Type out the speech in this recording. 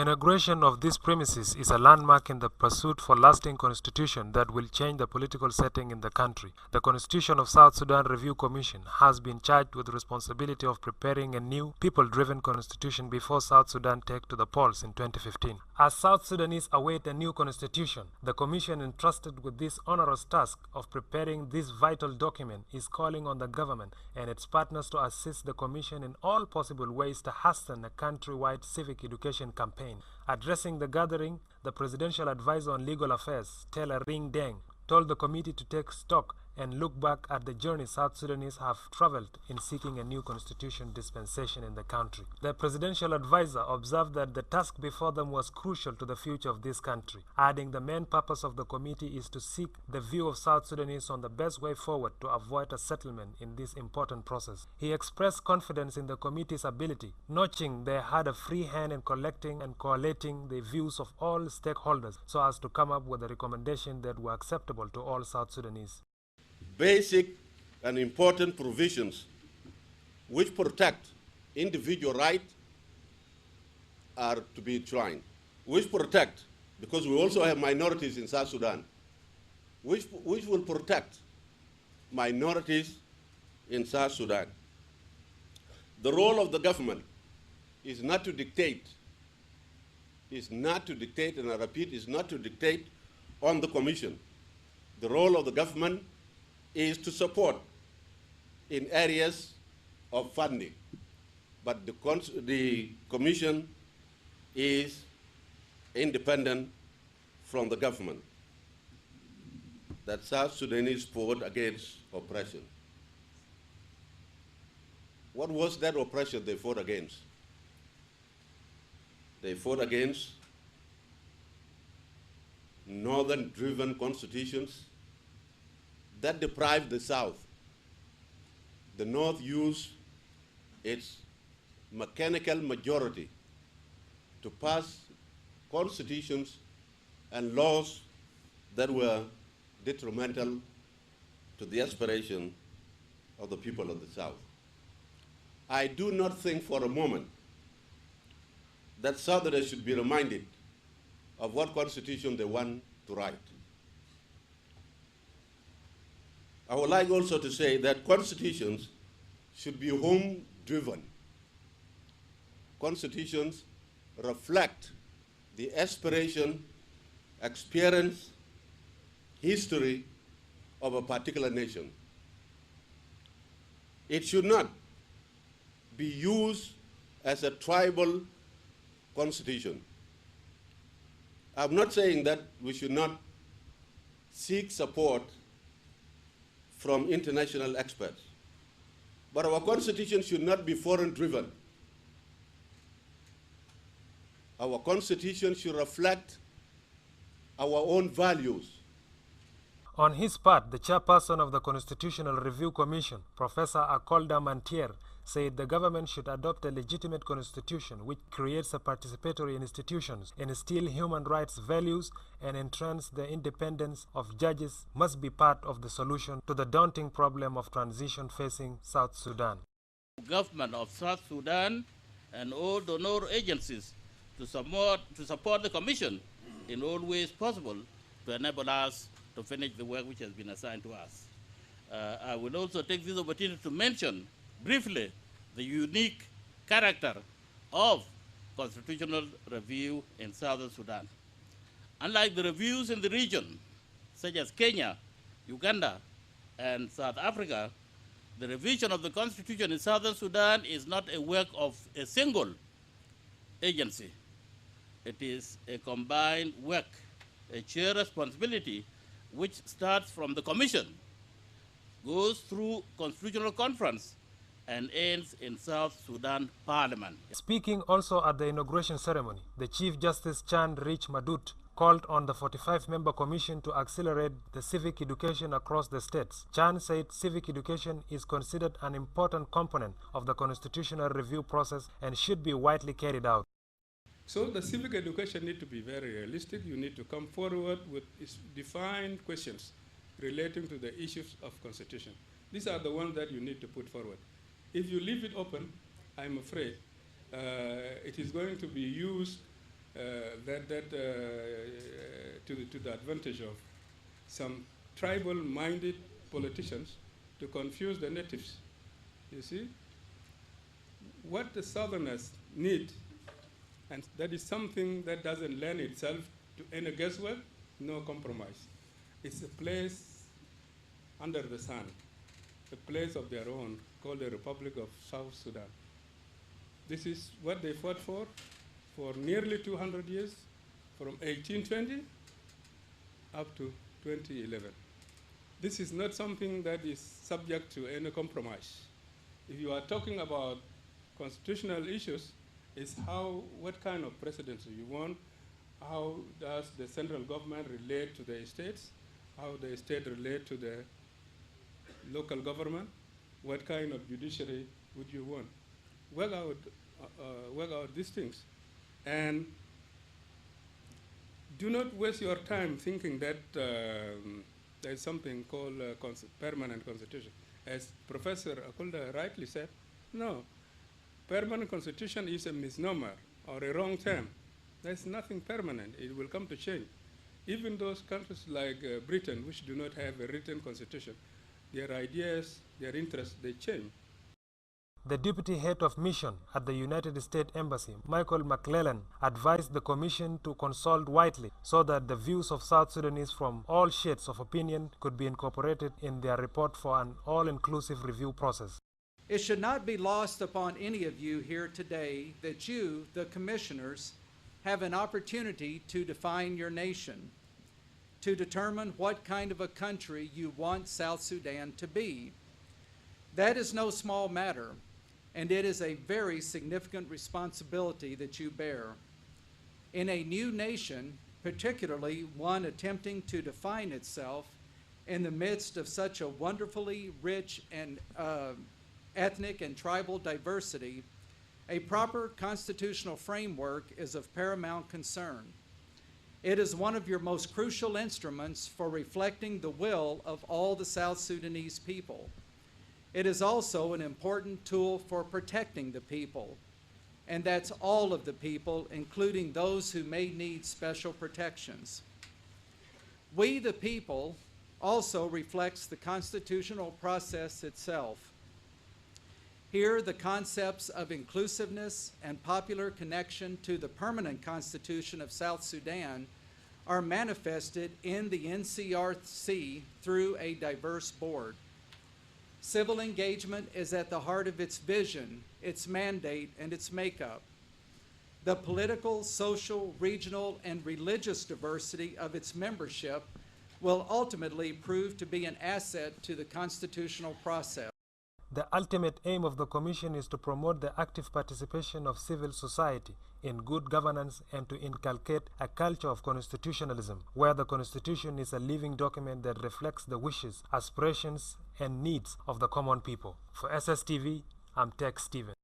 The inauguration of these premises is a landmark in the pursuit for lasting constitution that will change the political setting in the country. The Constitution of South Sudan Review Commission has been charged with the responsibility of preparing a new people-driven constitution before South Sudan take to the polls in 2015. As South Sudanese await a new constitution, the commission entrusted with this onerous task of preparing this vital document is calling on the government and its partners to assist the commission in all possible ways to hasten a countrywide civic education campaign. Addressing the gathering, the Presidential Advisor on Legal Affairs, Taylor Ring Deng, told the committee to take stock and look back at the journey South Sudanese have traveled in seeking a new constitution dispensation in the country. The presidential advisor observed that the task before them was crucial to the future of this country, adding the main purpose of the committee is to seek the view of South Sudanese on the best way forward to avoid a settlement in this important process. He expressed confidence in the committee's ability, noting they had a free hand in collecting and collating the views of all stakeholders so as to come up with a recommendation that were acceptable to all South Sudanese. Basic and important provisions which protect individual rights are to be enshrined, which protect, because we also have minorities in South Sudan, which will protect minorities in South Sudan. The role of the government is not to dictate, and I repeat, is not to dictate on the commission. The role of the government is to support in areas of funding. But the commission is independent from the government. That South Sudanese fought against oppression. What was that oppression they fought against? They fought against northern-driven constitutions that deprived the South. The North used its mechanical majority to pass constitutions and laws that were detrimental to the aspiration of the people of the South. I do not think for a moment that Southerners should be reminded of what constitution they want to write. I would like also to say that constitutions should be home-driven. Constitutions reflect the aspiration, experience, history of a particular nation. It should not be used as a tribal constitution. I'm not saying that we should not seek support from international experts. But our constitution should not be foreign-driven. Our constitution should reflect our own values. On his part, the chairperson of the Constitutional Review Commission, Professor Akolda Mantier, said the government should adopt a legitimate constitution which creates a participatory institutions, instill human rights values, and entrench the independence of judges must be part of the solution to the daunting problem of transition facing South Sudan. Government of South Sudan and all donor agencies to support the Commission in all ways possible to enable us to finish the work which has been assigned to us. I will also take this opportunity to mention briefly the unique character of constitutional review in Southern Sudan. Unlike the reviews in the region, such as Kenya, Uganda, and South Africa, the revision of the constitution in Southern Sudan is not a work of a single agency. It is a combined work, a shared responsibility, which starts from the Commission, goes through Constitutional Conference, and ends in South Sudan Parliament. Speaking also at the inauguration ceremony, the Chief Justice Chan Rich Madut called on the 45-member commission to accelerate the civic education across the states. Chan said civic education is considered an important component of the constitutional review process and should be widely carried out. So the civic education needs to be very realistic. You need to come forward with defined questions relating to the issues of constitution. These are the ones that you need to put forward. If you leave it open, I'm afraid it is going to be used to the advantage of some tribal-minded politicians to confuse the natives. You see, what the Southerners need, and that is something that doesn't lend itself to any guesswork, no compromise. It's a place under the sun, a place of their own called the Republic of South Sudan. This is what they fought for nearly 200 years, from 1820 up to 2011. This is not something that is subject to any compromise. If you are talking about constitutional issues, it's what kind of presidency you want, how does the central government relate to the states, how the state relate to the local government, what kind of judiciary would you want. Work out these things. And do not waste your time thinking that there's something called permanent constitution. As Professor Akulda rightly said, no, permanent constitution is a misnomer or a wrong term. There's nothing permanent. It will come to change. Even those countries like Britain, which do not have a written constitution, their ideas, their interests, they change. The deputy head of mission at the United States Embassy, Michael McClellan, advised the commission to consult widely so that the views of South Sudanese from all shades of opinion could be incorporated in their report for an all-inclusive review process. It should not be lost upon any of you here today that you, the commissioners, have an opportunity to define your nation, to determine what kind of a country you want South Sudan to be. That is no small matter, and it is a very significant responsibility that you bear. In a new nation, particularly one attempting to define itself in the midst of such a wonderfully rich and ethnic and tribal diversity, a proper constitutional framework is of paramount concern. It is one of your most crucial instruments for reflecting the will of all the South Sudanese people. It is also an important tool for protecting the people, and that's all of the people, including those who may need special protections. We, the people, also reflects the constitutional process itself. Here, the concepts of inclusiveness and popular connection to the permanent Constitution of South Sudan are manifested in the NCRC through a diverse board. Civil engagement is at the heart of its vision, its mandate, and its makeup. The political, social, regional, and religious diversity of its membership will ultimately prove to be an asset to the constitutional process. The ultimate aim of the Commission is to promote the active participation of civil society in good governance and to inculcate a culture of constitutionalism, where the Constitution is a living document that reflects the wishes, aspirations, and needs of the common people. For SSTV, I'm Tex Stephen.